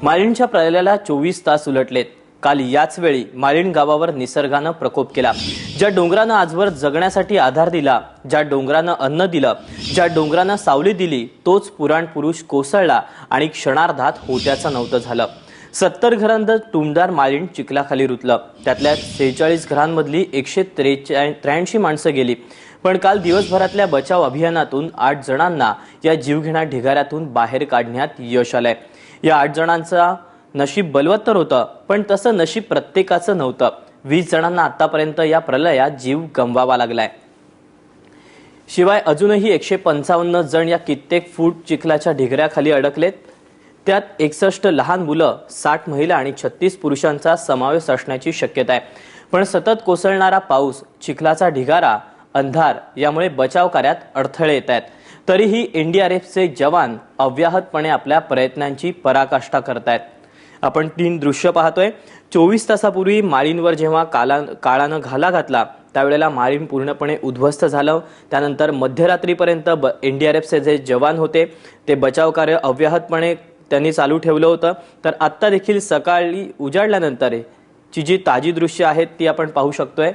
माळीणच्या प्रलयाला 24 तास उलटलेत। काल याच वेळी माळीण गावावर निसर्गानं प्रकोप केला। ज्या डोंगरानं आजवर जगण्यासाठी आधार दिला, ज्या डोंगरानं अन्न दिलं, ज्या डोंगरानं सावली दिली, तोच पुराण पुरुष कोसळला आणि क्षणार्धात होत्याचं नव्हतं झालं। 70 घरांचं टुमदार माळीण चिखलाखाली रुतलं। त्यातल्या 46 घरांमधली 183 माणसं गेली। पण काल दिवसभरातल्या बचाव अभियानातून 8 जणांना या जीवघेण्या ढिगाऱ्यातून बाहेर काढण्यात यश आलंय। या 8 जणांचा नशीब बलवत्तर होतं, पण तसं नशीब प्रत्येकाचं नव्हतं। 20 जणांना आतापर्यंत या प्रलयात जीव गमवावा लागलाय। शिवाय अजूनही 155 जण या कित्येक फूट चिखलाच्या ढिगाऱ्याखाली अडकलेत। त्यात 61 लहान मुलं, 60 महिला आणि 36 पुरुषांचा समावेश असण्याची शक्यता आहे। पण सतत कोसळणारा पाऊस, चिखलाचा ढिगारा, अंधार यामुळे बचाव कार्यात अडथळे येत आहेत। तरीही एनडीआरएफचे जवान अव्याहतपणे आपल्या प्रयत्नांची पराकाष्ठा करतायत। आपण 3 दृश्य पाहतोय। 24 तासापूर्वी माळीणवर जेव्हा काळानं घाला घातला त्यावेळेला माळीण पूर्णपणे उद्ध्वस्त झालं। त्यानंतर मध्यरात्रीपर्यंत एनडीआरएफचे जे जवान होते ते बचाव कार्य अव्याहतपणे त्यांनी चालू ठेवलं होतं। तर आत्ता देखील सकाळी उजाडल्यानंतर ची जी ताजी दृश्य आहेत ती आपण पाहू शकतोय।